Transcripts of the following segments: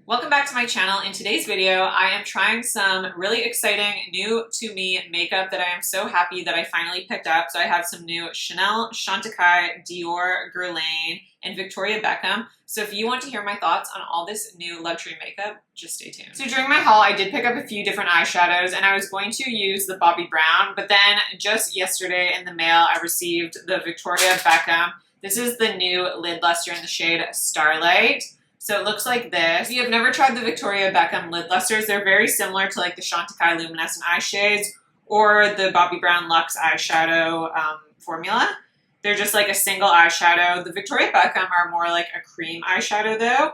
Welcome back to my channel. In today's video, I am trying some really exciting new to me makeup that I am so happy that I finally picked up. So I have some new Chanel, Chantecaille, Dior, Guerlain, and Victoria Beckham. So if you want to hear my thoughts on all this new luxury makeup, just stay tuned. So during my haul, I did pick up a few different eyeshadows and I was going to use the Bobbi Brown, but then just yesterday in the mail, I received the Victoria Beckham. This is the new lid luster in the shade Starlight. So it looks like this. If you have never tried the Victoria Beckham lid lusters, they're very similar to like the Chantecaille Luminescent eye shades or the Bobbi Brown Luxe eyeshadow formula. They're just like a single eyeshadow. The Victoria Beckham are more like a cream eyeshadow though.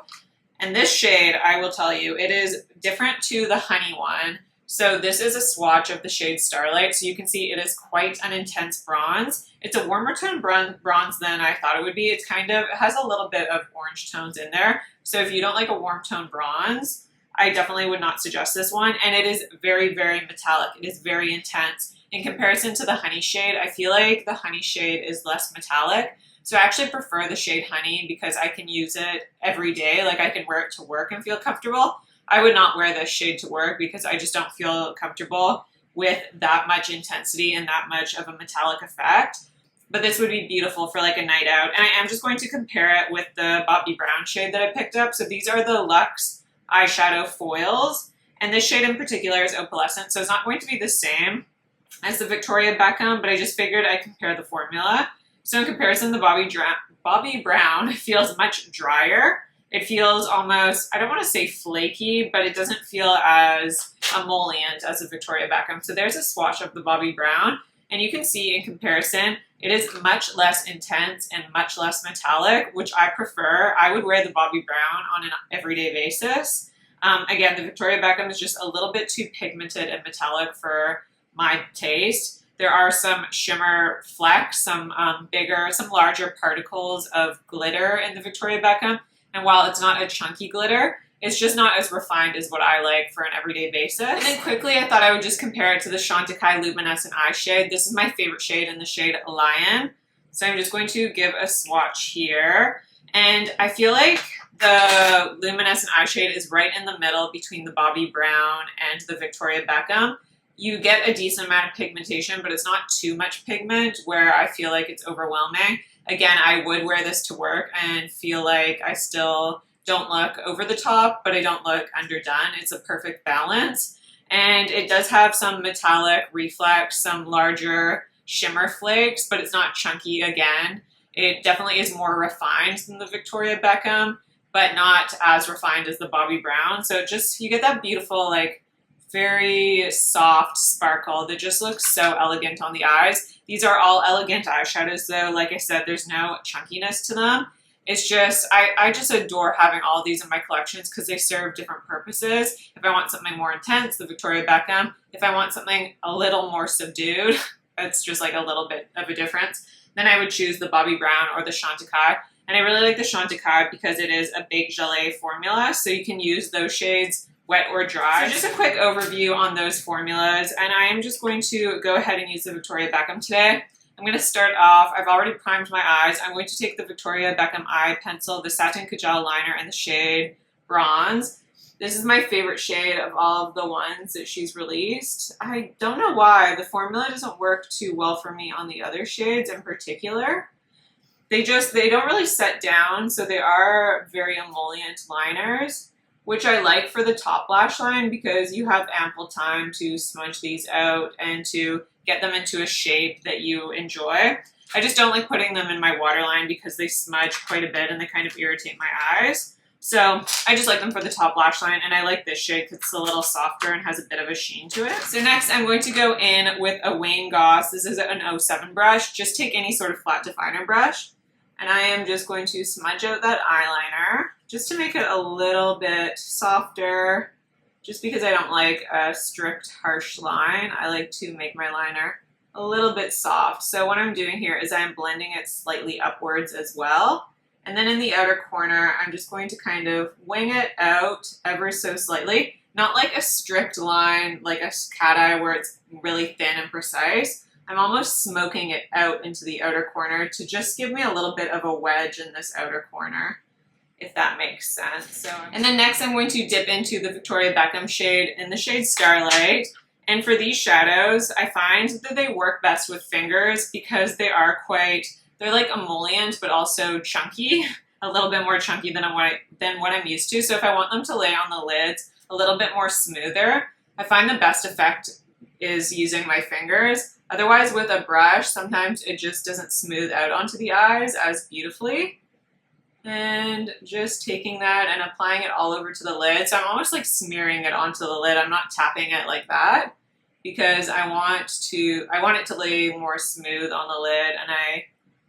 And this shade, I will tell you, it is different to the honey one. So this is a swatch of the shade Starlight. So you can see it is quite an intense bronze. It's a warmer tone bronze than I thought it would be. It has a little bit of orange tones in there. So if you don't like a warm tone bronze, I definitely would not suggest this one. And it is very, very metallic. It is very intense. In comparison to the honey shade, I feel like the honey shade is less metallic. So I actually prefer the shade honey because I can use it every day. Like I can wear it to work and feel comfortable. I would not wear this shade to work because I just don't feel comfortable with that much intensity and that much of a metallic effect. But this would be beautiful for like a night out. And I am just going to compare it with the Bobbi Brown shade that I picked up. So these are the Luxe eyeshadow foils. And this shade in particular is Opalescent. So it's not going to be the same as the Victoria Beckham, but I just figured I'd compare the formula. So in comparison, the Bobbi Brown feels much drier. It feels almost, I don't want to say flaky, but it doesn't feel as emollient as the Victoria Beckham. So there's a swatch of the Bobbi Brown. And you can see in comparison, it is much less intense and much less metallic, which I prefer. I would wear the Bobbi Brown on an everyday basis. Again, the Victoria Beckham is just a little bit too pigmented and metallic for my taste. There are some shimmer flecks, some larger particles of glitter in the Victoria Beckham. And while it's not a chunky glitter, it's just not as refined as what I like for an everyday basis. And then quickly, I thought I would just compare it to the Chantecaille Luminescent eye shade. This is my favorite shade in the shade Lion. So I'm just going to give a swatch here. And I feel like the Luminescent eye shade is right in the middle between the Bobbi Brown and the Victoria Beckham. You get a decent amount of pigmentation, but it's not too much pigment where I feel like it's overwhelming. Again, I would wear this to work and feel like I still don't look over the top, but I don't look underdone. It's a perfect balance. And it does have some metallic reflex, some larger shimmer flakes, but it's not chunky again. It definitely is more refined than the Victoria Beckham, but not as refined as the Bobbi Brown. So you get that beautiful, like, very soft sparkle that just looks so elegant on the eyes. These are all elegant eyeshadows though. Like I said, there's no chunkiness to them. It's just, I just adore having all of these in my collections because they serve different purposes. If I want something more intense, the Victoria Beckham. If I want something a little more subdued, it's just like a little bit of a difference, then I would choose the Bobbi Brown or the Chantecaille. And I really like the Chantecaille because it is a big gelée formula, so you can use those shades wet or dry. So just a quick overview on those formulas, and I am just going to go ahead and use the Victoria Beckham today. I'm going to start off, I've already primed my eyes. I'm going to take the Victoria Beckham eye pencil, the Satin Kjaer liner in the shade Bronze. This is my favorite shade of all of the ones that she's released. I don't know why. The formula doesn't work too well for me on the other shades in particular. They don't really set down, so they are very emollient liners, which I like for the top lash line because you have ample time to smudge these out and to get them into a shape that you enjoy. I just don't like putting them in my waterline because they smudge quite a bit and they kind of irritate my eyes. So I just like them for the top lash line, and I like this shade because it's a little softer and has a bit of a sheen to it. So next I'm going to go in with a Wayne Goss. This is an 07 brush. Just take any sort of flat definer brush. And I am just going to smudge out that eyeliner just to make it a little bit softer, just because I don't like a strict, harsh line. I like to make my liner a little bit soft. So what I'm doing here is I'm blending it slightly upwards as well. And then in the outer corner, I'm just going to kind of wing it out ever so slightly. Not like a strict line, like a cat eye where it's really thin and precise. I'm almost smoking it out into the outer corner to just give me a little bit of a wedge in this outer corner. if that makes sense. So, and then next I'm going to dip into the Victoria Beckham shade in the shade Starlight. And for these shadows, I find that they work best with fingers because they are they're like emollient, but also chunky, a little bit more chunky than what I'm used to. So if I want them to lay on the lids a little bit more smoother, I find the best effect is using my fingers. Otherwise, with a brush, sometimes it just doesn't smooth out onto the eyes as beautifully. And just taking that and applying it all over to the lid. So I'm almost like smearing it onto the lid. I'm not tapping it like that because I want it to lay more smooth on the lid, and I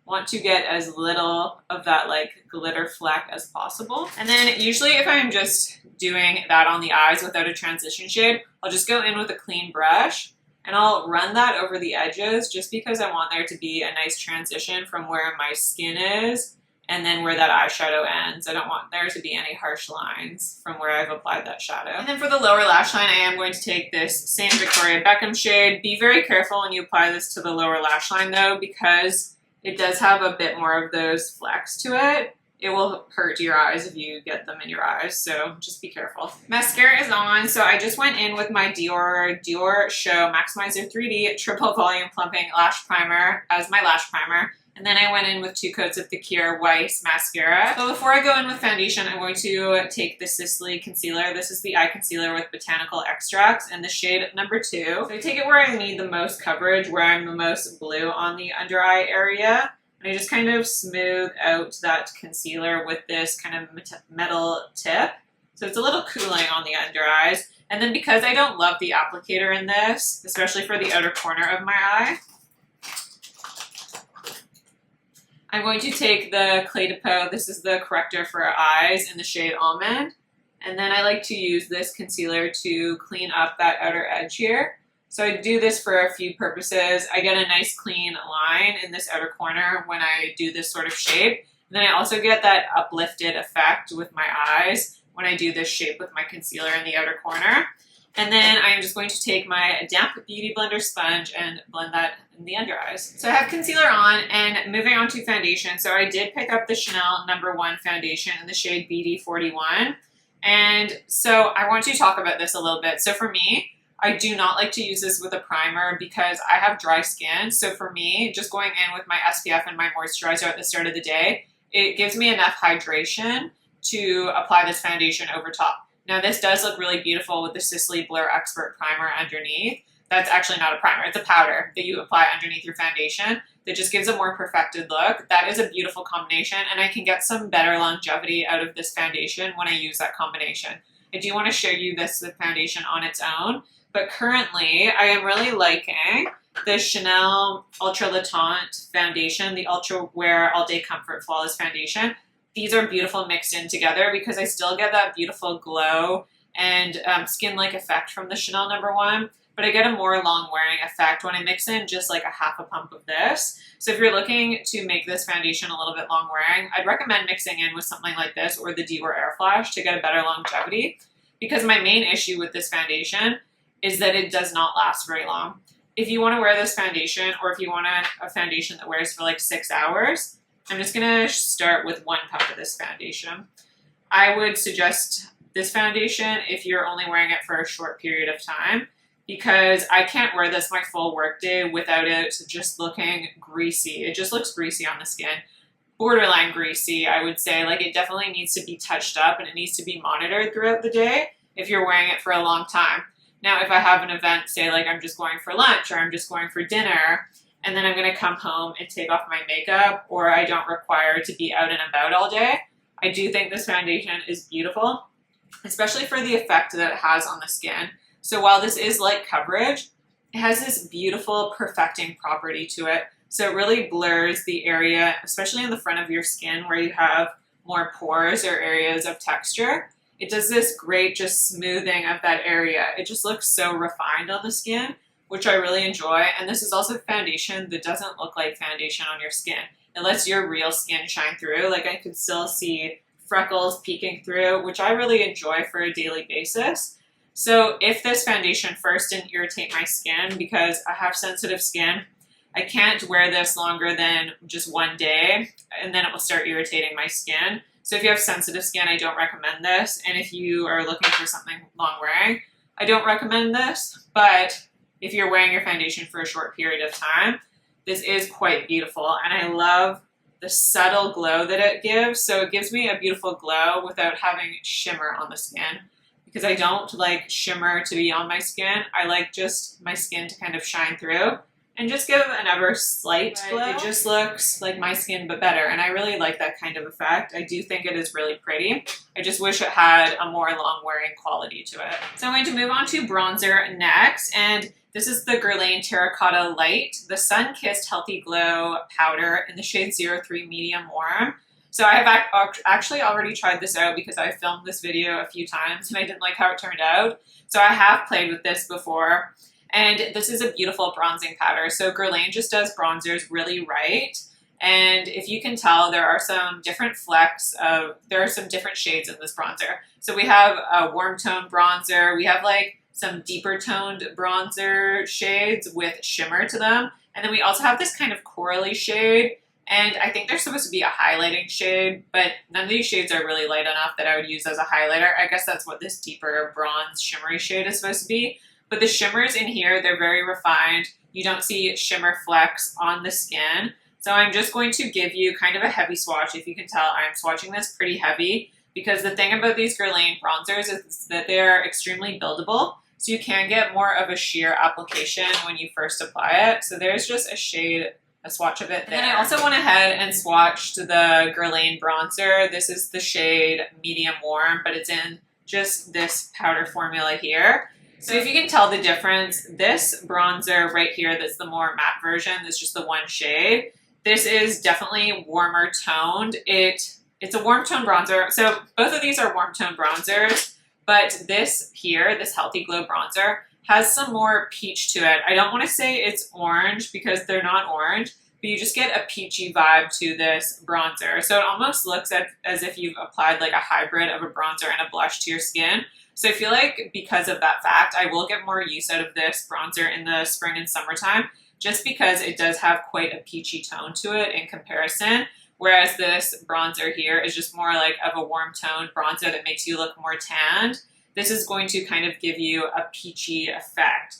want to get as little of that like glitter fleck as possible. And then usually if I'm just doing that on the eyes without a transition shade, I'll just go in with a clean brush and I'll run that over the edges just because I want there to be a nice transition from where my skin is and then where that eyeshadow ends. I don't want there to be any harsh lines from where I've applied that shadow. And then for the lower lash line, I am going to take this same Victoria Beckham shade. Be very careful when you apply this to the lower lash line though, because it does have a bit more of those flecks to it. It will hurt your eyes if you get them in your eyes, so just be careful. Mascara is on, so I just went in with my Dior Show Maximizer 3D Triple Volume Plumping Lash Primer as my lash primer. And then I went in with 2 coats of the Kjaer Weis mascara. So before I go in with foundation, I'm going to take the Sisley concealer. This is the eye concealer with botanical extracts in the shade number 2. So I take it where I need the most coverage, where I'm the most blue on the under eye area. And I just kind of smooth out that concealer with this kind of metal tip. So it's a little cooling on the under eyes. And then because I don't love the applicator in this, especially for the outer corner of my eye, I'm going to take the Clé de Peau. This is the corrector for eyes in the shade Almond. And then I like to use this concealer to clean up that outer edge here. So I do this for a few purposes. I get a nice clean line in this outer corner when I do this sort of shape. And then I also get that uplifted effect with my eyes when I do this shape with my concealer in the outer corner. And then I'm just going to take my damp Beauty Blender sponge and blend that in the under eyes. So I have concealer on and moving on to foundation. So I did pick up the Chanel No. 1 foundation in the shade BD41. And so I want to talk about this a little bit. So for me, I do not like to use this with a primer because I have dry skin. So for me, just going in with my SPF and my moisturizer at the start of the day, it gives me enough hydration to apply this foundation over top. Now this does look really beautiful with the Sisley Blur Expert Primer underneath. That's actually not a primer, it's a powder that you apply underneath your foundation that just gives a more perfected look. That is a beautiful combination, and I can get some better longevity out of this foundation when I use that combination. I do want to show you this foundation on its own, but currently I am really liking the Chanel Ultra Le Teint foundation, the Ultrawear All Day Comfort Flawless Foundation. These are beautiful mixed in together because I still get that beautiful glow and skin-like effect from the Chanel No. 1, but I get a more long-wearing effect when I mix in just like a half a pump of this. So if you're looking to make this foundation a little bit long-wearing, I'd recommend mixing in with something like this or the Dior Air Flash to get a better longevity, because my main issue with this foundation is that it does not last very long. If you want to wear this foundation, or if you want a foundation that wears for like 6 hours, I'm just going to start with 1 pump of this foundation. I would suggest this foundation if you're only wearing it for a short period of time, because I can't wear this my full workday without it just looking greasy. It just looks greasy on the skin. Borderline greasy, I would say. Like, it definitely needs to be touched up and it needs to be monitored throughout the day if you're wearing it for a long time. Now, if I have an event, say like I'm just going for lunch or I'm just going for dinner, and then I'm going to come home and take off my makeup, or I don't require to be out and about all day, I do think this foundation is beautiful, especially for the effect that it has on the skin. So while this is light coverage, it has this beautiful perfecting property to it. So it really blurs the area, especially in the front of your skin where you have more pores or areas of texture. It does this great just smoothing of that area. It just looks so refined on the skin, which I really enjoy. And this is also foundation that doesn't look like foundation on your skin. It lets your real skin shine through. Like, I could still see freckles peeking through, which I really enjoy for a daily basis. So if this foundation first didn't irritate my skin, because I have sensitive skin, I can't wear this longer than just 1 day, and then it will start irritating my skin. So if you have sensitive skin, I don't recommend this. And if you are looking for something long wearing, I don't recommend this. But if you're wearing your foundation for a short period of time, this is quite beautiful. And I love the subtle glow that it gives. So it gives me a beautiful glow without having shimmer on the skin, because I don't like shimmer to be on my skin. I like just my skin to kind of shine through and just give an ever slight glow. It just looks like my skin, but better. And I really like that kind of effect. I do think it is really pretty. I just wish it had a more long-wearing quality to it. So I'm going to move on to bronzer next. And this is the Guerlain Terracotta Light, the Sun Kissed Healthy Glow Powder in the shade 03 Medium Warm. So I have actually already tried this out because I filmed this video a few times and I didn't like how it turned out. So I have played with this before. And this is a beautiful bronzing powder. So Guerlain just does bronzers really right. And if you can tell, there are some different there are some different shades in this bronzer. So we have a warm tone bronzer. We have like some deeper toned bronzer shades with shimmer to them. And then we also have this kind of corally shade. And I think they're supposed to be a highlighting shade, but none of these shades are really light enough that I would use as a highlighter. I guess that's what this deeper bronze shimmery shade is supposed to be. But the shimmers in here, they're very refined. You don't see shimmer flecks on the skin. So I'm just going to give you kind of a heavy swatch. If you can tell, I'm swatching this pretty heavy because the thing about these Guerlain bronzers is that they're extremely buildable. So you can get more of a sheer application when you first apply it. So there's just a swatch of it there. And I also went ahead and swatched the Guerlain bronzer. This is the shade Medium Warm, but it's in just this powder formula here. So if you can tell the difference, this bronzer right here, that's the more matte version, that's just the one shade. This is definitely warmer toned. It's a warm tone bronzer. So both of these are warm tone bronzers, but this here, this Healthy Glow bronzer, has some more peach to it. I don't want to say it's orange because they're not orange, but you just get a peachy vibe to this bronzer. So it almost looks as if you've applied like a hybrid of a bronzer and a blush to your skin. So I feel like because of that fact, I will get more use out of this bronzer in the spring and summertime, just because it does have quite a peachy tone to it in comparison. Whereas this bronzer here is just more like of a warm toned bronzer that makes you look more tanned. This is going to kind of give you a peachy effect.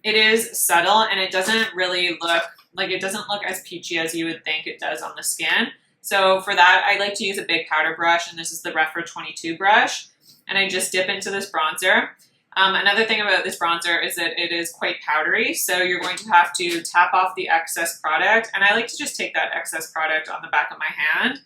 It is subtle and it doesn't really look like, it doesn't look as peachy as you would think it does on the skin. So for that, I like to use a big powder brush, and this is the Rephr 22 brush. And I just dip into this bronzer. Another thing about this bronzer is that it is quite powdery, so you're going to have to tap off the excess product. And I like to just take that excess product on the back of my hand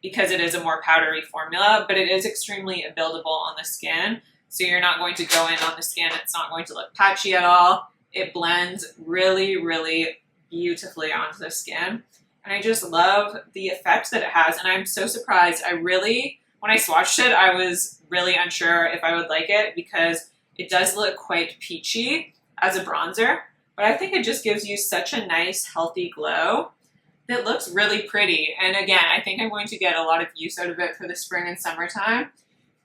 because it is a more powdery formula, but it is extremely buildable on the skin. So you're not going to go in on the skin. It's not going to look patchy at all. It blends really, really beautifully onto the skin. And I just love the effect that it has. And I'm so surprised. When I swatched it, I was really unsure if I would like it because it does look quite peachy as a bronzer, but I think it just gives you such a nice, healthy glow that looks really pretty. And again, I think I'm going to get a lot of use out of it for the spring and summertime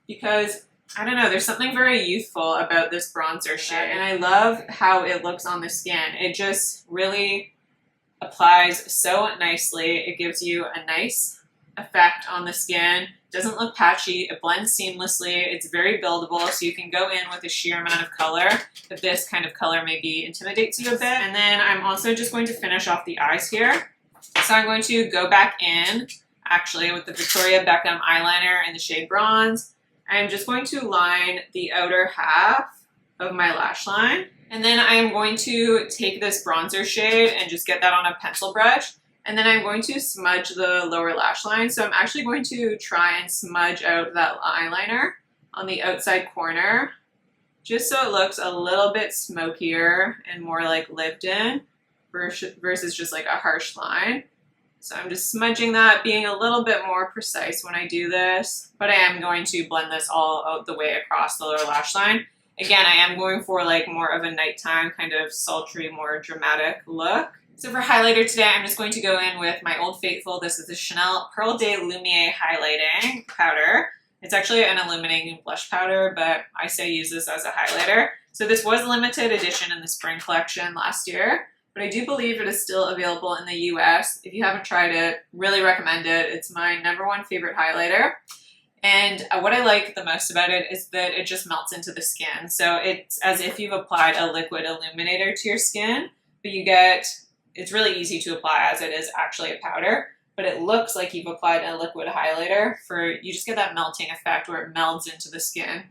because, I don't know, there's something very youthful about this bronzer shade. And I love how it looks on the skin. It just really applies so nicely. It gives you a nice effect on the skin. Doesn't look patchy, it blends seamlessly, it's very buildable, so you can go in with a sheer amount of color if this kind of color maybe intimidates you a bit. And then I'm also just going to finish off the eyes here. So I'm going to go back in, actually, with the Victoria Beckham eyeliner in the shade Bronze. I'm just going to line the outer half of my lash line. And then I am going to take this bronzer shade and just get that on a pencil brush. And then I'm going to smudge the lower lash line. So I'm actually going to try and smudge out that eyeliner on the outside corner, just so it looks a little bit smokier and more like lived in versus just like a harsh line. So I'm just smudging that, being a little bit more precise when I do this, but I am going to blend this all out the way across the lower lash line. Again, I am going for like more of a nighttime kind of sultry, more dramatic look. So for highlighter today, I'm just going to go in with my Old Faithful. This is the Chanel Pearl de Lumiere highlighting powder. It's actually an illuminating blush powder, but I say use this as a highlighter. So this was limited edition in the spring collection last year, but I do believe it is still available in the US. If you haven't tried it, really recommend it. It's my #1 favorite highlighter. And what I like the most about it is that it just melts into the skin. So it's as if you've applied a liquid illuminator to your skin, but it's really easy to apply as it is actually a powder, but it looks like you've applied a liquid highlighter. You just get that melting effect where it melds into the skin,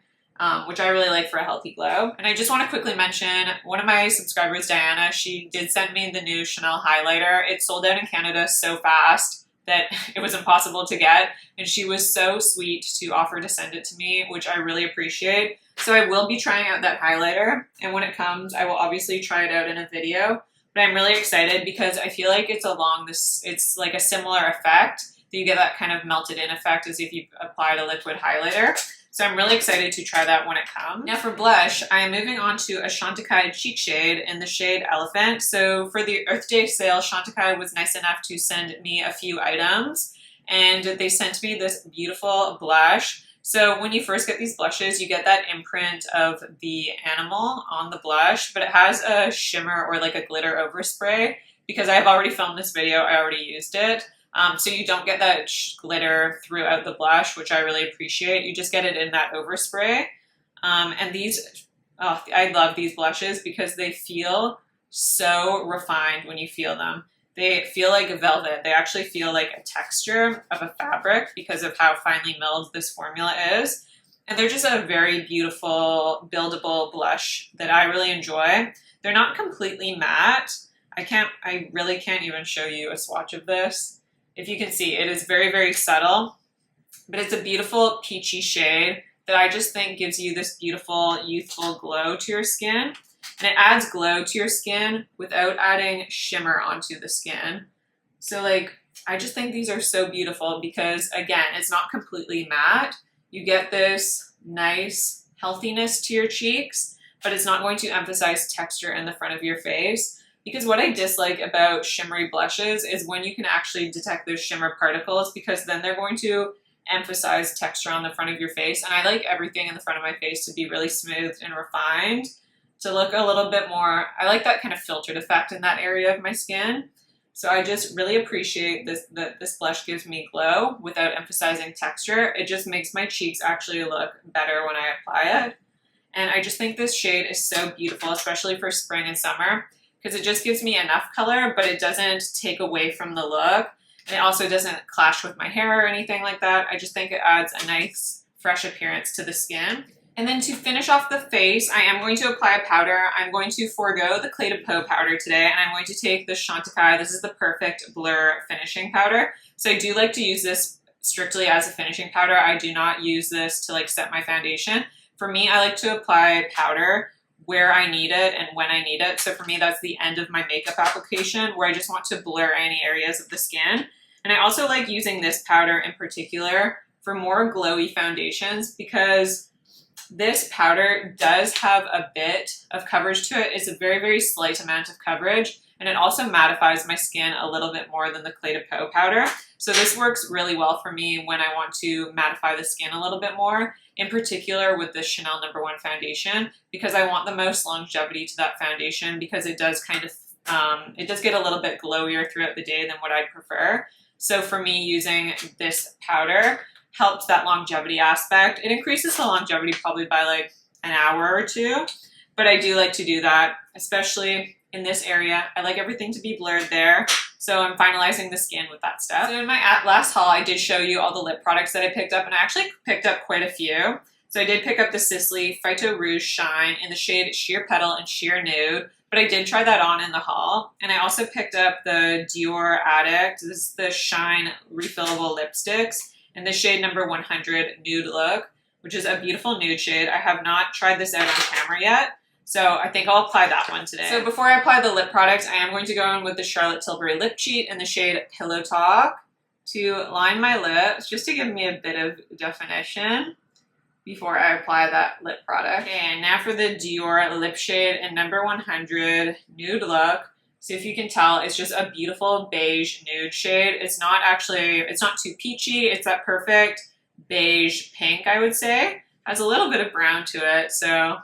which I really like for a healthy glow. And I just want to quickly mention, one of my subscribers, Diana, she did send me the new Chanel highlighter. It sold out in Canada so fast that it was impossible to get, and she was so sweet to offer to send it to me, which I really appreciate. So I will be trying out that highlighter, and when it comes, I will obviously try it out in a video. But I'm really excited because I feel like it's like a similar effect, that you get that kind of melted in effect as if you applied a liquid highlighter. So I'm really excited to try that when it comes. Now for blush, I am moving on to a Chantecaille cheek shade in the shade Elephant. So for the Earth Day sale, Chantecaille was nice enough to send me a few items, and they sent me this beautiful blush. So when you first get these blushes, you get that imprint of the animal on the blush, but it has a shimmer or like a glitter overspray. Because I've already filmed this video, I already used it. So you don't get that glitter throughout the blush, which I really appreciate. You just get it in that overspray. And these, oh, I love these blushes because they feel so refined when you feel them. They feel like velvet. They actually feel like a texture of a fabric because of how finely milled this formula is. And they're just a very beautiful, buildable blush that I really enjoy. They're not completely matte. I really can't even show you a swatch of this. If you can see, it is very, very subtle, but it's a beautiful peachy shade that I just think gives you this beautiful, youthful glow to your skin. And it adds glow to your skin without adding shimmer onto the skin. So I just think these are so beautiful because, again, it's not completely matte. You get this nice healthiness to your cheeks, but it's not going to emphasize texture in the front of your face. Because what I dislike about shimmery blushes is when you can actually detect those shimmer particles, because then they're going to emphasize texture on the front of your face. And I like everything in the front of my face to be really smooth and refined, to look a little bit more, I like that kind of filtered effect in that area of my skin. So I just really appreciate that this blush gives me glow without emphasizing texture. It just makes my cheeks actually look better when I apply it. And I just think this shade is so beautiful, especially for spring and summer, because it just gives me enough color, but it doesn't take away from the look. And it also doesn't clash with my hair or anything like that. I just think it adds a nice, fresh appearance to the skin. And then to finish off the face, I am going to apply a powder. I'm going to forego the Éclat Peau powder today, and I'm going to take the Chantecaille. This is the Perfect Blur finishing powder. So I do like to use this strictly as a finishing powder. I do not use this to set my foundation. For me, I like to apply powder where I need it and when I need it. So for me, that's the end of my makeup application where I just want to blur any areas of the skin. And I also like using this powder in particular for more glowy foundations because this powder does have a bit of coverage to it. It's a very, very slight amount of coverage, and it also mattifies my skin a little bit more than the Éclat Peau powder. So this works really well for me when I want to mattify the skin a little bit more, in particular with the Chanel #1 foundation, because I want the most longevity to that foundation, because it does it does get a little bit glowier throughout the day than what I'd prefer. So for me, using this powder helps that longevity aspect. It increases the longevity probably by an hour or two, but I do like to do that, especially in this area. I like everything to be blurred there, so I'm finalizing the skin with that stuff. So in my last haul, I did show you all the lip products that I picked up, and I actually picked up quite a few. So I did pick up the Sisley Phyto Rouge Shine in the shade Sheer Petal and Sheer Nude, but I did try that on in the haul. And I also picked up the Dior Addict. This is the Shine Refillable Lipsticks in the shade number 100 Nude Look, which is a beautiful nude shade. I have not tried this out on camera yet, so I think I'll apply that one today. So before I apply the lip product, I am going to go in with the Charlotte Tilbury Lip Cheat in the shade Pillow Talk to line my lips, just to give me a bit of definition before I apply that lip product. Okay, and now for the Dior lip shade in number 100 Nude Look. So if you can tell, it's just a beautiful beige nude shade. It's not too peachy. It's that perfect beige pink, I would say. Has a little bit of brown to it, so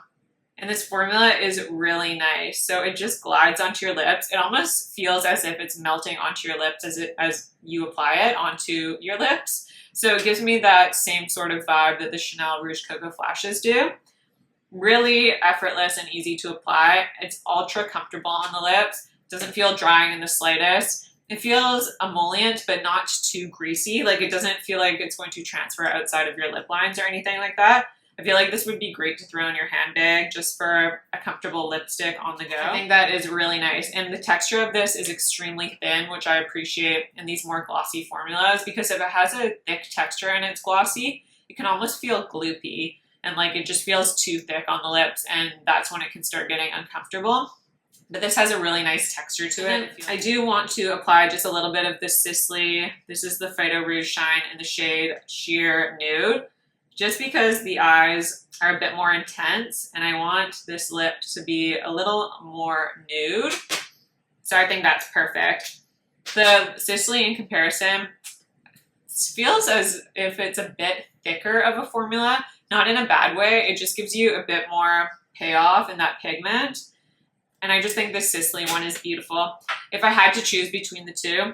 And this formula is really nice. So it just glides onto your lips. It almost feels as if it's melting onto your lips as you apply it onto your lips. So it gives me that same sort of vibe that the Chanel Rouge Coco Flashes do. Really effortless and easy to apply. It's ultra comfortable on the lips. Doesn't feel drying in the slightest. It feels emollient, but not too greasy. Like, it doesn't feel like it's going to transfer outside of your lip lines or anything like that. I feel like this would be great to throw in your handbag just for a comfortable lipstick on the go. I think that is really nice. And the texture of this is extremely thin, which I appreciate in these more glossy formulas, because if it has a thick texture and it's glossy, it can almost feel gloopy. And like, it just feels too thick on the lips, and that's when it can start getting uncomfortable. But this has a really nice texture to it. I do want to apply just a little bit of the Sisley. This is the Phyto Rouge Shine in the shade Sheer Nude, just because the eyes are a bit more intense and I want this lip to be a little more nude. So I think that's perfect. The Sisley, in comparison, feels as if it's a bit thicker of a formula, not in a bad way. It just gives you a bit more payoff in that pigment. And I just think the Sisley one is beautiful. If I had to choose between the two,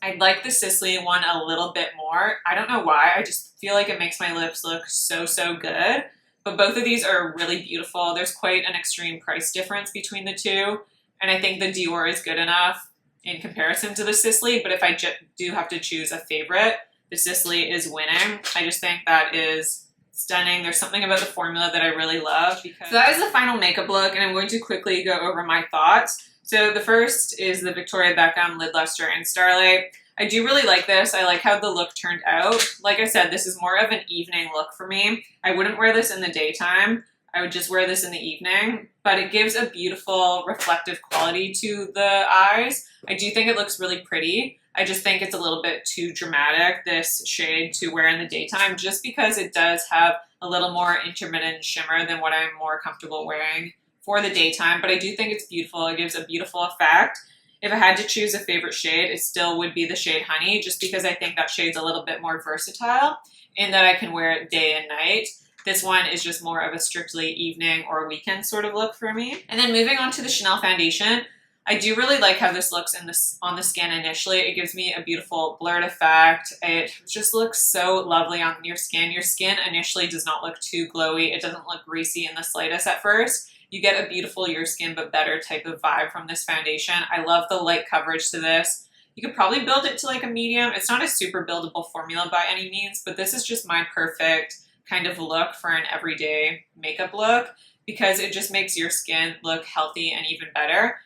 I'd like the Sisley one a little bit more. I don't know why. I just feel like it makes my lips look so, so good. But both of these are really beautiful. There's quite an extreme price difference between the two. And I think the Dior is good enough in comparison to the Sisley. But if I do have to choose a favorite, the Sisley is winning. I just think that is stunning. There's something about the formula that I really love. So that is the final makeup look, and I'm going to quickly go over my thoughts. So the first is the Victoria Beckham Lid Lustre in Starlight. I do really like this. I like how the look turned out. Like I said, this is more of an evening look for me. I wouldn't wear this in the daytime. I would just wear this in the evening, but it gives a beautiful reflective quality to the eyes. I do think it looks really pretty. I just think it's a little bit too dramatic, this shade, to wear in the daytime, just because it does have a little more intermittent shimmer than what I'm more comfortable wearing for the daytime. But I do think it's beautiful. It gives a beautiful effect. If I had to choose a favorite shade, it still would be the shade Honey, just because I think that shade's a little bit more versatile in that I can wear it day and night. This one is just more of a strictly evening or weekend sort of look for me. And then moving on to the Chanel foundation, I do really like how this looks on the skin initially. It gives me a beautiful blurred effect. It just looks so lovely on your skin. Your skin initially does not look too glowy. It doesn't look greasy in the slightest at first. You get a beautiful your skin but better type of vibe from this foundation. I love the light coverage to this. You could probably build it to like a medium. It's not a super buildable formula by any means, but this is just my perfect kind of look for an everyday makeup look, because it just makes your skin look healthy and even better.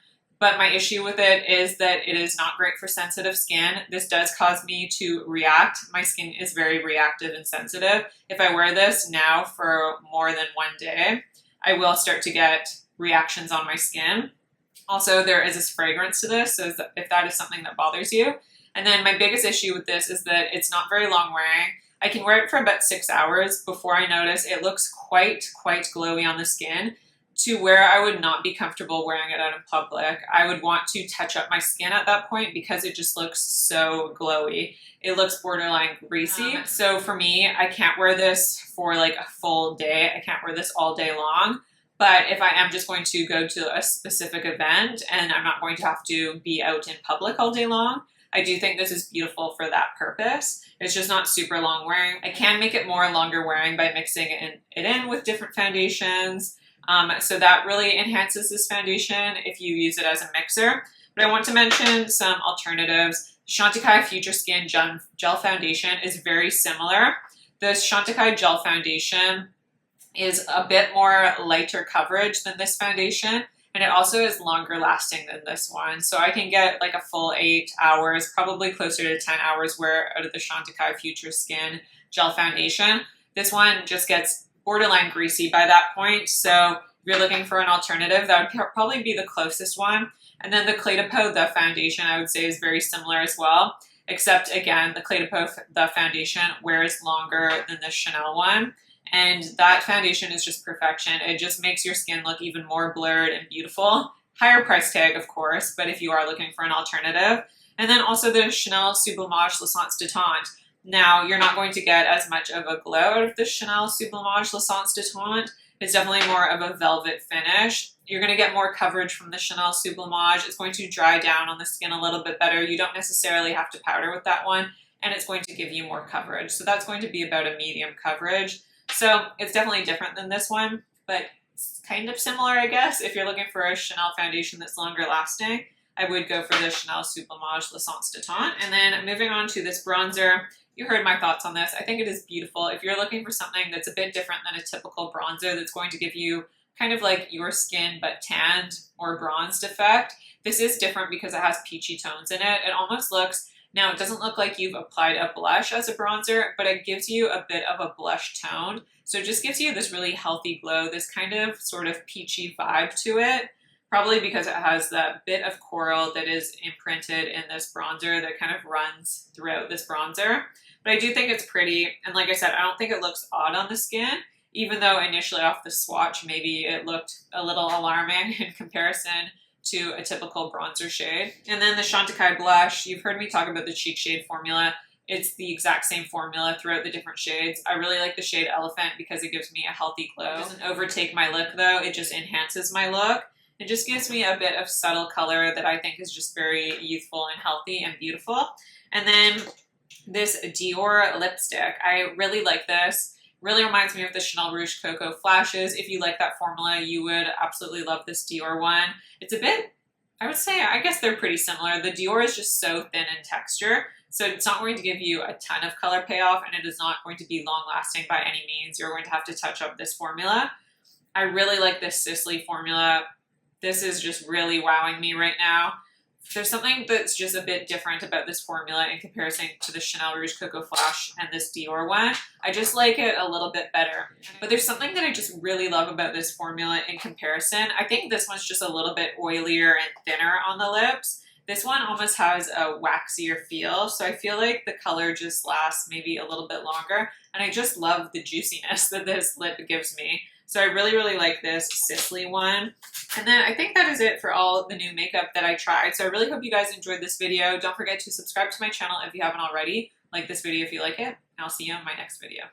But my issue with it is that it is not great for sensitive skin. This does cause me to react. My skin is very reactive and sensitive. If I wear this now for more than one day, I will start to get reactions on my skin. Also, there is this fragrance to this, so if that is something that bothers you. And then my biggest issue with this is that it's not very long wearing. I can wear it for about 6 hours before I notice it looks quite glowy on the skin, to where I would not be comfortable wearing it out in public. I would want to touch up my skin at that point because it just looks so glowy. It looks borderline greasy. So for me, I can't wear this for like a full day. I can't wear this all day long. But if I am just going to go to a specific event and I'm not going to have to be out in public all day long, I do think this is beautiful for that purpose. It's just not super long wearing. I can make it more longer wearing by mixing it in with different foundations. So that really enhances this foundation if you use it as a mixer. But I want to mention some alternatives. Chantecaille Future Skin Gel Foundation is very similar. This Chantecaille Gel Foundation is a bit more lighter coverage than this foundation, and it also is longer lasting than this one. So I can get like a full 8 hours, probably closer to 10 hours wear out of the Chantecaille Future Skin Gel Foundation. This one just gets borderline greasy by that point. So if you're looking for an alternative, that would probably be the closest one. And then the Éclat de Peau, the foundation, I would say is very similar as well, except again, the Éclat de Peau, the foundation, wears longer than the Chanel one. And that foundation is just perfection. It just makes your skin look even more blurred and beautiful. Higher price tag, of course, but if you are looking for an alternative. And then also the Chanel Sublimage L'Essence de Teint. Now, you're not going to get as much of a glow out of the Chanel Sublimage L'Essence de Teint It's definitely more of a velvet finish. You're going to get more coverage from the Chanel Sublimage. It's going to dry down on the skin a little bit better. You don't necessarily have to powder with that one, and it's going to give you more coverage. So that's going to be about a medium coverage. So it's definitely different than this one, but it's kind of similar, I guess. If you're looking for a Chanel foundation that's longer lasting, I would go for the Chanel Sublimage L'Essence de Teint. And then moving on to this bronzer, you heard my thoughts on this. I think it is beautiful. If you're looking for something that's a bit different than a typical bronzer that's going to give you kind of like your skin but tanned or bronzed effect, this is different because it has peachy tones in it. It almost looks, now it doesn't look like you've applied a blush as a bronzer, but it gives you a bit of a blush tone. So it just gives you this really healthy glow, this kind of sort of peachy vibe to it. Probably because it has that bit of coral that is imprinted in this bronzer that kind of runs throughout this bronzer. But I do think it's pretty. And like I said, I don't think it looks odd on the skin, even though initially off the swatch, maybe it looked a little alarming in comparison to a typical bronzer shade. And then the Chantecaille blush, you've heard me talk about the cheek shade formula. It's the exact same formula throughout the different shades. I really like the shade Elephant because it gives me a healthy glow. It doesn't overtake my look though, it just enhances my look. It just gives me a bit of subtle color that I think is just very youthful and healthy and beautiful. And then this Dior lipstick, I really like this. Really reminds me of the Chanel Rouge Cocoa Flashes. If you like that formula, you would absolutely love this Dior one. It's a bit, I would say, I guess they're pretty similar. The Dior is just so thin in texture, so it's not going to give you a ton of color payoff, and it is not going to be long lasting by any means. You're going to have to touch up this formula. I really like this Sisley formula. This is just really wowing me right now. There's something that's just a bit different about this formula in comparison to the Chanel Rouge Cocoa Flash and this Dior one. I just like it a little bit better. But there's something that I just really love about this formula in comparison. I think this one's just a little bit oilier and thinner on the lips. This one almost has a waxier feel, so I feel like the color just lasts maybe a little bit longer. And I just love the juiciness that this lip gives me. So I really, really like this Sisley one. And then I think that is it for all the new makeup that I tried. So I really hope you guys enjoyed this video. Don't forget to subscribe to my channel if you haven't already. Like this video if you like it. And I'll see you in my next video.